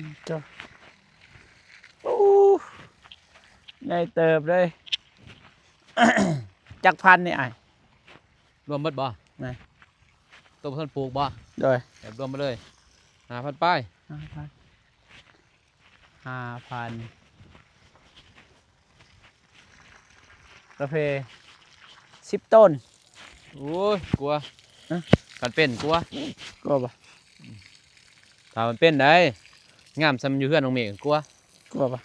[SPEAKER 1] ม
[SPEAKER 2] จ้ะโอ้ใหญ่เติบเลย จักพันนี่อ้าย
[SPEAKER 1] รวมหมดบ่
[SPEAKER 2] ไหน
[SPEAKER 1] ตัวเพิ่นปลูกบ่
[SPEAKER 2] โดย
[SPEAKER 1] แบบรวมมาเลย5,000ป้าย
[SPEAKER 2] 5,000กาแฟ10 ต้น
[SPEAKER 1] โอ้ยกลัว
[SPEAKER 2] ฮะ
[SPEAKER 1] กันเป็นกลัว
[SPEAKER 2] ก็บ่
[SPEAKER 1] ถ้ามันเป็นได้งามซ้ำอยู่เพื่อนน้องเมฆกลัว
[SPEAKER 2] ก็บ่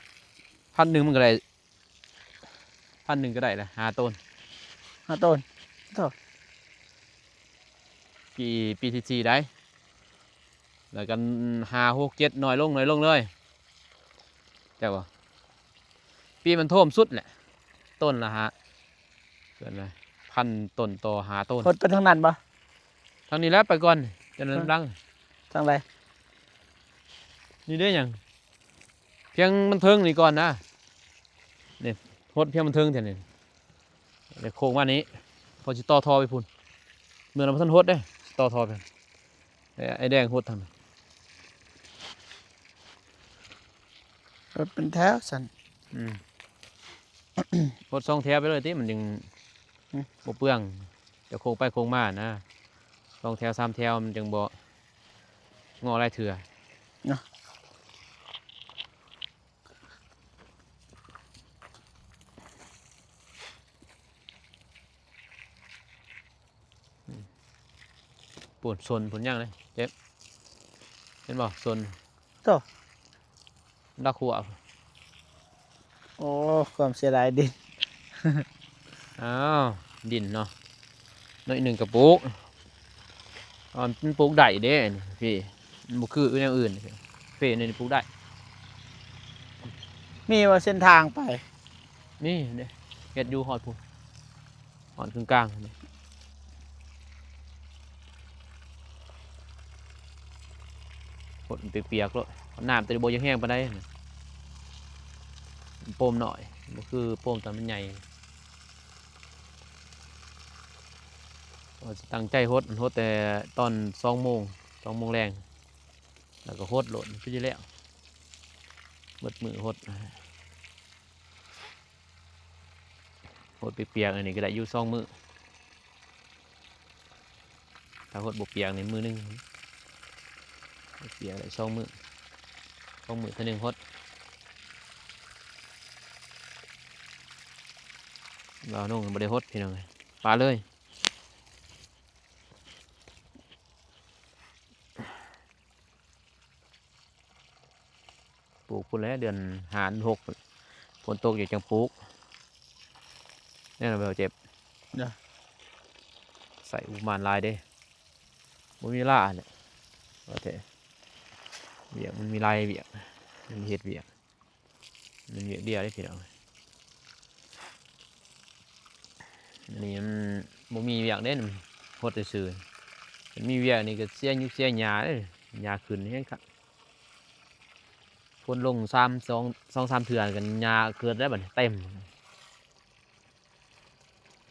[SPEAKER 1] 1,000มันก็ได้1,000ก็ได้ละ5ต้น
[SPEAKER 2] 5 ต้น
[SPEAKER 1] ปีที่4ได้แล้วกัน5 6 7น้อยลงเลยแต่ว่าปีมันท่วมสุดแหละต้นละฮะเกินเลย1,000 ต้นต่อ5ต้น
[SPEAKER 2] หดไปทางนั้นบ่
[SPEAKER 1] ทางนี้แล้วไปก่อนจะนั้นดัง
[SPEAKER 2] ทางใด
[SPEAKER 1] นี่ได้หยังเพียงมันเทิงนี่ก่อนนะนี่หดเพียงมันเทิงแถวนี้เดี๋ยวโค้งมานี้พอจะต่อทอไปพุ่นเมื่อเราพันหดได้ต่อทอไปไอ้แดงหดทางนั้น
[SPEAKER 2] หดเป็นแถวสั่น
[SPEAKER 1] หด2 แถวไปเลยที่มันยังบ่เปลืองจะโค้งไปโค้งมานะ2 แถว3 แถวมันจึงบ่งอไรเถื่อปวดซนผลยังเลยเจ็บเห็นบ่ซน
[SPEAKER 2] โต
[SPEAKER 1] ดักหัว
[SPEAKER 2] โอ้ความเสียดายดิน
[SPEAKER 1] อ้าวดินเนาะน้อยหนึ่งกระปุกมันปลูกได้เด้นี่พี่มันบ่คืออย่างอื่นเฟ่นี่ปลูกได้
[SPEAKER 2] มีว่าเส้นทางไป
[SPEAKER 1] นี่เด้เฮ็ดอยู่ฮอดพุ่นฮอดครึ่งกลางนี่ฝนเปียกๆแล้วน้ำแต่บ่ยังแห้งปานใดนี่โปมหน่อยบ่คือโปมตอนมันใหญ่ว่าสิตั้งใจฮดแต่ตอน2 โมง2 โมงแรงแล้วก็ฮดโหลดคือสิแล้วเบิดมือฮดเปียกๆอันนี้ก็ได้อยู่2 มื้อถ้าฮดบ่เปียกนี่มื้อหนึงเปียกได้2 มื้อ2 มื้อเท่านึงฮดเรานุ่งบ่ได้ฮดพี่น้องเอ้ย ปลาเลยปลูกพุ่นแล้วเดือนหารหกฝนตกอยู่จังปลูกนี่เราเจ็บใส่อุมานลายเด้บ่มีล่าเนี่ยโอเคเบียกมันมีลายเบียกมันมีเห็ดเบียกมันเบียกเดียวได้พี่น้องอันนี้มันบ่มีเบียกเด่นโคตรซื่อมันมีเบียกนี่ก็เสียยุเสียหญ้าเด้หญ้าขึ้นแห้งครับฝนลง3 เทื่อกันหญ้าเกิดได้บัดนี้เต็ม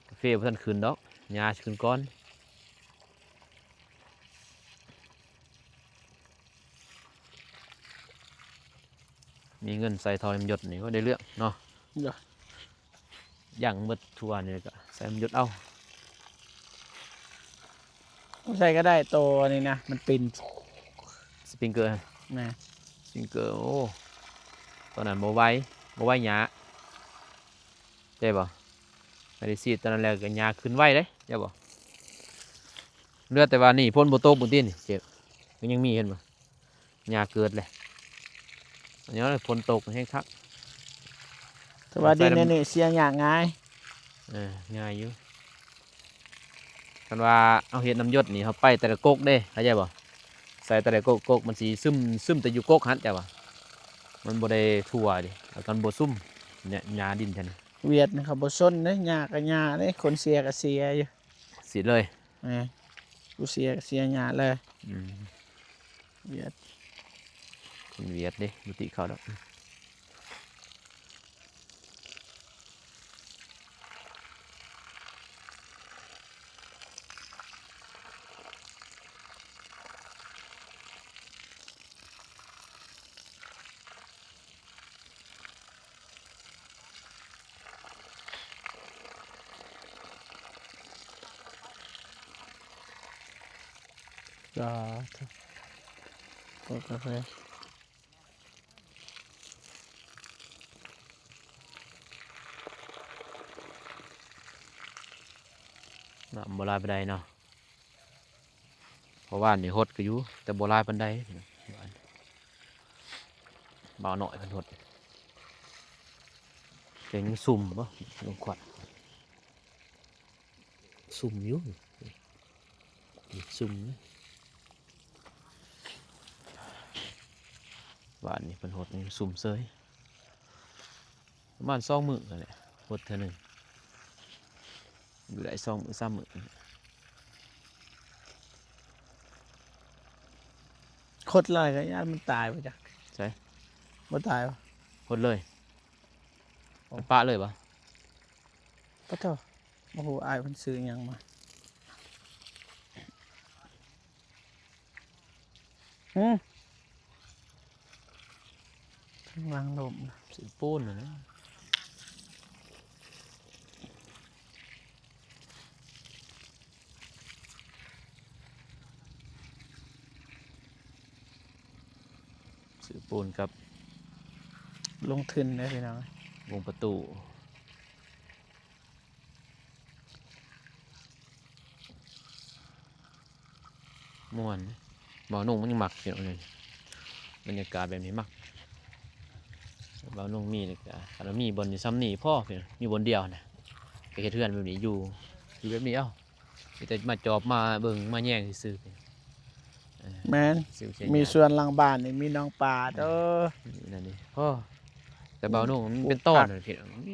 [SPEAKER 1] กาแฟบ่ทันขึ้นดอกหญ้าขึ้นก่อนมีเงินใส่ทอยมนหยดนี่ก็ได้เรื่องเนาะอย่างเบิดทัวนี่ก็ใส่มนหยดเอา
[SPEAKER 2] ใส่ก็ได้โตนี่นะมันปิ่น
[SPEAKER 1] สปริงเกอร์
[SPEAKER 2] นะ
[SPEAKER 1] สปริงเกอร์โอ้ตอนนั้นโมไว้หยาใช่ป่ะไม่ได้ซีดตอนนั้นแหละก็หยาขึ้นไว้เลยใช่ป่ะเลือดแต่ว่านี่พ่นโบโต้ปุ่นตีนเจ็บมันยังมีเห็นป่ะหยาเกิดเลยอันนี้เลยฝนตกให้ครับ
[SPEAKER 2] แต่ว่าดินนี่เสียอย่างง่าย
[SPEAKER 1] ง่ายอยู่กันว่าเอาเห็ดน้ำหยดนี่เขาไปแต่ละกกเด้เข้าใจป่ะใส่แต่ละกกมันสีซึมแต่อยู่กกฮัทใช่ป่ะมันบ่ได้ทั่วดิแล้วกันบ่ซุ่มเนี่ยหญ้าดินแทน
[SPEAKER 2] เวียดนะครับบ่ซนเด้หญ้าก็หญ้าเด้คนเสียก็เสียอยู่
[SPEAKER 1] สีเลย
[SPEAKER 2] กูเสียก็เสียหญ้าเลย
[SPEAKER 1] อืม
[SPEAKER 2] เวียด
[SPEAKER 1] คนเวียดเด้บุติเขาดอก
[SPEAKER 2] ก็กาแฟ
[SPEAKER 1] น้ำโบราณปานใดเนาะเพราะว่านี่ฮดก็อยู่แต่โบราณปานใดเบาหน่อยเพิ่นฮดแต่ยังซุ่มบ่ลงขวดซุ่มอยู่ซุ่มนะบ้านนี่เพิ่นฮดนี่ซุ่มเซยประมาณ2 มื้อนั่นแหละฮดเทื่อหนึงอยู่ได้2 มื้อ 3 มื้อ
[SPEAKER 2] คดเลยก็ญาติมันตายไปจ้ะ
[SPEAKER 1] ใช่
[SPEAKER 2] บ่ตายบ่
[SPEAKER 1] ฮดเลยมันปะเลยปะ
[SPEAKER 2] ปะเถอะโอ้โหอายมันซื้อหยังมาข้างล่างลมนะ
[SPEAKER 1] สิปูนน่ะนะซื้อปูนกับ
[SPEAKER 2] ลงทุนได้พี่น้อง
[SPEAKER 1] วงประตูม่วนบ่าวนุ่งมันยังมักอยู่เลยบรรยากาศแบบนี้มักบ่าวนุ่งมีเลยก็ถ้าเรามีบนอยู่ซ้ำนี่พ่อเพียงมีบนเดียวนะก็เฮ็ดเทือนแบบนี้อยู่แบบนี้เอ้ามีแต่มาจอบมาเบิ่งมาแย่งซื่อๆเพียง
[SPEAKER 2] แม่น
[SPEAKER 1] ซื้อเชีย
[SPEAKER 2] มี
[SPEAKER 1] หญ้า
[SPEAKER 2] ส่วนหลังบ้านนี่มีน้องปลาเด้อ
[SPEAKER 1] นั่นนี่พ่อแต่บ่าวนุ่งมันเป็นตอนน่ะพี่น้องมี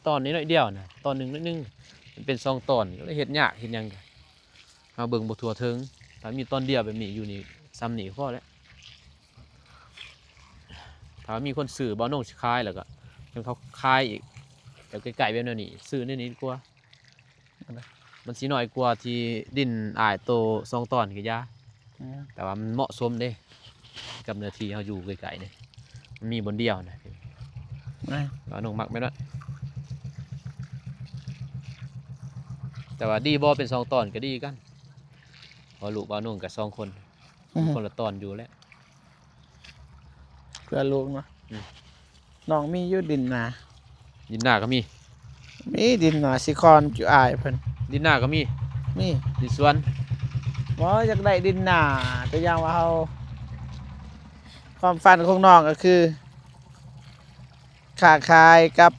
[SPEAKER 1] ตอนนี้น้อยเดียวนะตอนหนึงนิดนึงมันเป็น2 ตอนก็เลยเฮ็ดยากเฮ็ดหยังก็เฮาเบิ่งบ่ทั่วถึงถ้ามีตอนเดียวแบบนี้อยู่นี่ซ้ำนี่พอแล้วถ้ามีคนซื้อบ่าวนุ่งสิขายแล้วก็เพิ่นเขาขายอีกเดี๋ยวไกลๆแบบนั้นนี่ซื้อในนี้ดีกว่ามันสิน้อยกว่าที่ดินอ้ายโต2 ตอนก็ยาแต่ว่ามันเหมาะสมเด้กับเนื้อที่เฮาอยู่ไกลๆนี่มันมีบนเดียวนะ บ่าวนุ่งมักแม่นว่าแต่ว่าดีบ่เป็น2 ตอนก็ดีกันเพอลูกบ่าวนุ่งกับ2 คนคนละตอนอยู่แล้ว
[SPEAKER 2] เพื่อลูกเนาะ
[SPEAKER 1] อืม
[SPEAKER 2] น้องมีอยู่ดินนา
[SPEAKER 1] ยินหน้าก็มี
[SPEAKER 2] มีดินนาสิคอนอยู่อายเพิ่น
[SPEAKER 1] ดินหน้าก็มี
[SPEAKER 2] นี่
[SPEAKER 1] ดินสวน
[SPEAKER 2] บ่อยากได้ดินหนาตัวอย่างว่าเฮาความฝันของน้องก็คือค้าขายกับ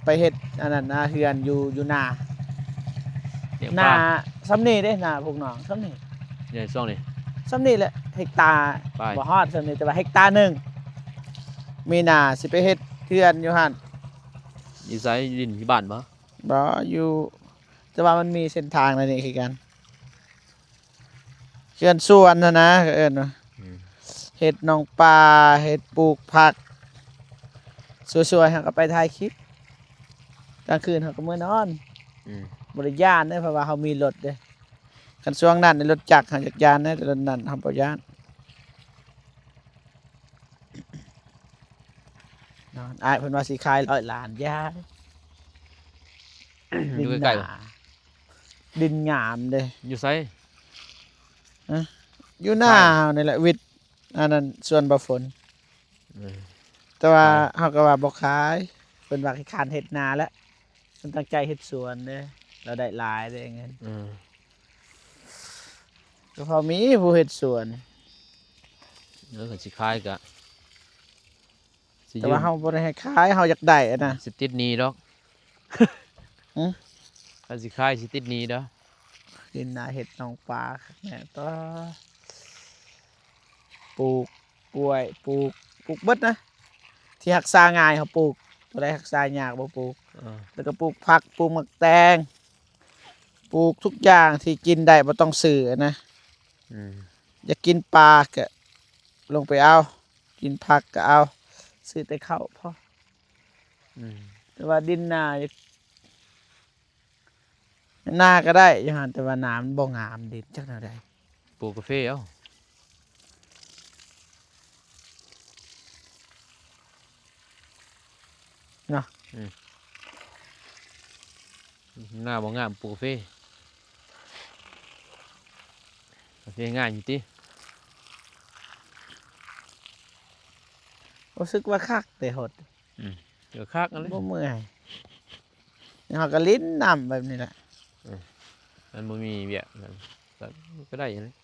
[SPEAKER 2] ไปเฮ็ดอันนั้นนาเฮือนอยู่นา
[SPEAKER 1] เลี้ยง
[SPEAKER 2] ห
[SPEAKER 1] ป
[SPEAKER 2] น้า
[SPEAKER 1] ลา
[SPEAKER 2] ซ้ำนี่เด้หน้าพวกน้องซ้ำนี่
[SPEAKER 1] เนี่ยช่วงนี้
[SPEAKER 2] ซ้ำนี่แหละเฮกตาร์
[SPEAKER 1] ไป
[SPEAKER 2] บ่ฮอดซ้ำนี่แต่ว่าเฮกตาร์หนึ่งมีหน้าสิไปเฮ็ดเทือนอยู่หั่น
[SPEAKER 1] อยู่ไสดินที่บ้านบ่
[SPEAKER 2] บ่อยู่แต่ว่ามันมีเส้นทางนั่นนี่คือกันเทือนสวนนะก็เอิ้นว่า
[SPEAKER 1] อืม
[SPEAKER 2] เฮ็ดหนองปลาเฮ็ดปลูกผักสวยๆเฮาก็ไปถ่ายคลิปกลางคืนเฮาก็มื้อนอน
[SPEAKER 1] อืม
[SPEAKER 2] บ่ได้ย่านเด้เพราะว่าเฮามีรถเด้คันช่วงนั้นในรถจักรเฮาจักย่านเด้แต่รถนั้นเฮาบ่ย่านนอนอ้ายเพิ่นว่าสิขาย100ล้านยาเด้
[SPEAKER 1] อยู่ใกล้ๆบ่
[SPEAKER 2] ดินงามเด้
[SPEAKER 1] อยู่ไส
[SPEAKER 2] อยู่หน้าเฮานี่แหละวิทย์อันนั้นสวนบ่ฝน
[SPEAKER 1] เออ
[SPEAKER 2] แต่ว่า
[SPEAKER 1] ใช่
[SPEAKER 2] เฮาก็ว่าบ่ขายเพิ่นว่าให้คร้านเฮ็ดนาแล้วเพิ่นตั้งใจเฮ็ดสวนเด้เราได้หลายได้เงิน
[SPEAKER 1] เออ
[SPEAKER 2] ก็พอมีผู้เฮ็ดสวน
[SPEAKER 1] แล้วก็สิขายก็สิ
[SPEAKER 2] แต่
[SPEAKER 1] ยื
[SPEAKER 2] ว่าม เฮาบ่ได้ให้ขายเฮาอยากได้อะนะ
[SPEAKER 1] สิติดหนี้ดอก
[SPEAKER 2] หือ
[SPEAKER 1] ถ้าสิขายสิติดหนี้ดอก
[SPEAKER 2] ดินนาเฮ็ดหนองปลาแม่ต่อปลูกกล้วยปลูกเบิดนะ ที่รักษาง่ายเขาปลูกตัวใดรักษายากบ่ปลูก
[SPEAKER 1] เออ
[SPEAKER 2] แล้วก็ปลูกผักปลูกหมักแตงปลูกทุกอย่างที่กินได้บ่ต้องซื้อนะ
[SPEAKER 1] อืม
[SPEAKER 2] อยากกินปลาก็ลงไปเอา กินผักก็เอา ซื้อแต่ข้าวพอ
[SPEAKER 1] อืม
[SPEAKER 2] แต่ว่าดินนาก็ได้อยู่หั่นแต่ว่าน้ำมันบ่งามดินจักแนวใด
[SPEAKER 1] ปลูกกาแฟเอา
[SPEAKER 2] เนาะ
[SPEAKER 1] หน้าบ่งามปลูกกาแฟกาแฟง่ายอยู่ติ
[SPEAKER 2] รู้สึกว่าคักแต่หด
[SPEAKER 1] เดี๋ยวคักอันเลย
[SPEAKER 2] บ่เมื่อยเฮาก็ลิ้นน้ำแบบนี้แหละ
[SPEAKER 1] มันบ่มีเวียกนั่นก็ได้อยู่นะ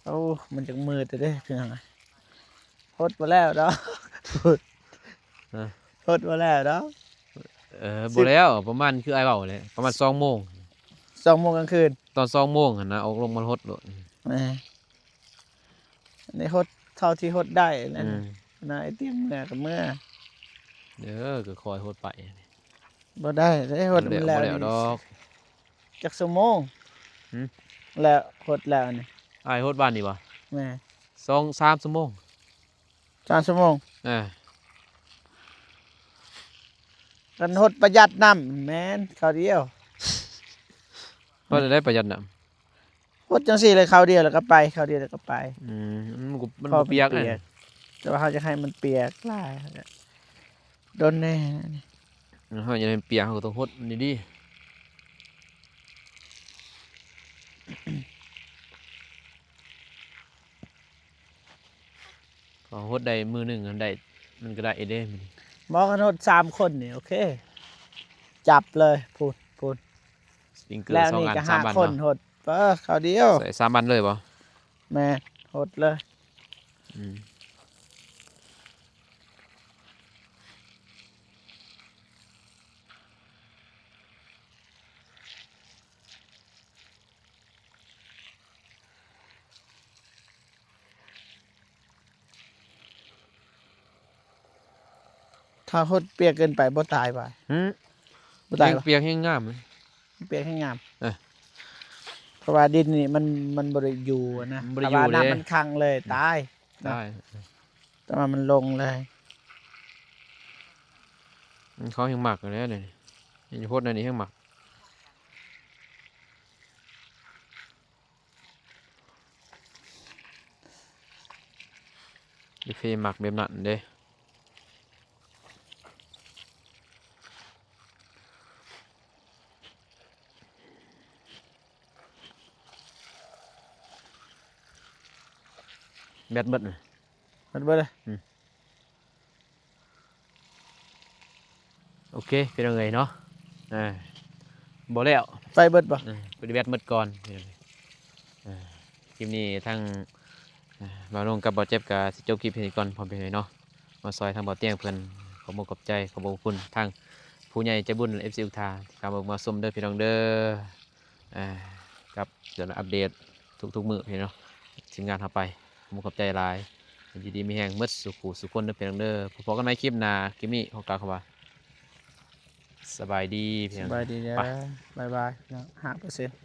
[SPEAKER 2] โอ้มันจักมืดแต่เด้เพียงหดบ่แล้วดอกหดบ่แล้วดอก
[SPEAKER 1] บ่แล้วประมาณคืออ้ายเว้าแหละประมาณ2โมง
[SPEAKER 2] 2 โมงกลางคืน
[SPEAKER 1] ตอน2โมงหั่นนะออกลงมาฮดโลด
[SPEAKER 2] แหมอันนี้หดเท่าที่หดได้นั่น
[SPEAKER 1] อืม
[SPEAKER 2] นะไอ้เตียงเมื่อกับเมื่อ
[SPEAKER 1] เด้อก็คอยฮดไป
[SPEAKER 2] บ่ได้ได้หดมันแล้ว
[SPEAKER 1] บ่แล้วดอก
[SPEAKER 2] จักชั่วโมง
[SPEAKER 1] หืม
[SPEAKER 2] แล้วหดแล้วนี่
[SPEAKER 1] อ้ายฮดบ้านนี่บ่
[SPEAKER 2] แหม่
[SPEAKER 1] 2-3ชั่วโมง
[SPEAKER 2] 3 ชั่วโมง
[SPEAKER 1] อ่า
[SPEAKER 2] กันหดประหยัดน้ำแม่นข้าวเดียว
[SPEAKER 1] เพราะได้ประหยัดน้ำ
[SPEAKER 2] หดจังซี่เลยข้าวเดียวแล้วก็ไปข้าวเดียวแล้วก็ไป
[SPEAKER 1] มัน
[SPEAKER 2] พอ
[SPEAKER 1] บ่เปียก
[SPEAKER 2] มัน
[SPEAKER 1] เลย
[SPEAKER 2] แต่ว่าเขาจะให้มันเปียกหลายโดนแน่นี่
[SPEAKER 1] เฮาอย่าให้มันเปียกเฮาก็ต้องฮดดีๆพอฮดได้มือหนึงอันได้มันก็ได้เด้มัน
[SPEAKER 2] หมอกันหด3 คนนี่โอเค จับเลยพูด
[SPEAKER 1] สปริงเกอร์
[SPEAKER 2] แล้ว
[SPEAKER 1] 2
[SPEAKER 2] นี่
[SPEAKER 1] อัน
[SPEAKER 2] ก็
[SPEAKER 1] 3 อัน
[SPEAKER 2] 5 คน
[SPEAKER 1] เนาะ
[SPEAKER 2] หดข้าวเดียว
[SPEAKER 1] ใส่3อันเลยบ่
[SPEAKER 2] แม่หดเลย
[SPEAKER 1] อืม
[SPEAKER 2] ถ้าหดเปียกเกินไปบ่ตายไป
[SPEAKER 1] หืม
[SPEAKER 2] บ่ตาย
[SPEAKER 1] แห้ง
[SPEAKER 2] ปะ
[SPEAKER 1] เปียกแห้งงามเลย
[SPEAKER 2] เปียกให้งาม
[SPEAKER 1] เอ้ย
[SPEAKER 2] เพราะว่าดินนี่มันบ่ได้อยู่อะนะ
[SPEAKER 1] บ่ได้
[SPEAKER 2] ถ้าว่า
[SPEAKER 1] อยู่เด้
[SPEAKER 2] น้ำมันขังเลยตาย
[SPEAKER 1] ได้
[SPEAKER 2] แต่ว่ามันลงเลย
[SPEAKER 1] มันเขาแห้งหมักอยู่แล้วเนี่ยนี่โพดในนี้แห้งหมักกาแฟหมักแบบนั้นเด้แบดเบิดน่ะ
[SPEAKER 2] มันเบ่เลย
[SPEAKER 1] โอเคเป็นยังไงเนาะ บ่แล้ว
[SPEAKER 2] ไฟเบิดบ่
[SPEAKER 1] ปฏิบัติหมดก่อนพี่น้องคลิปนี้ทั้งบ่าวลงกับบ่าวเจ็บกับสิจบคลิปนี้ก่อนพร้อมไปเลยเนาะมาซอยทางบ่าวเตียงเพิ่นขอบอกขอบใจขอบอกคุณทางผู้ใหญ่ใจบุญ FC อุทาที่เข้ามาชมเด้อพี่น้องเด้อกับเดี๋ยวอัปเดตทุกๆมื้อพี่น้องทีมงานเข้าไปขอบอกขอบใจหลายยินดีมีแห่งหมดสุขุสุขคนเด้อพี่น้องเด้อพบกันใหม่คลิปหน้าคลิปนี้ขอกล่าวคำว่าสบายดีพี่
[SPEAKER 2] ส
[SPEAKER 1] น้อง
[SPEAKER 2] บายดีเด้อ
[SPEAKER 1] ไป
[SPEAKER 2] บ๊ายบายเนาะ5%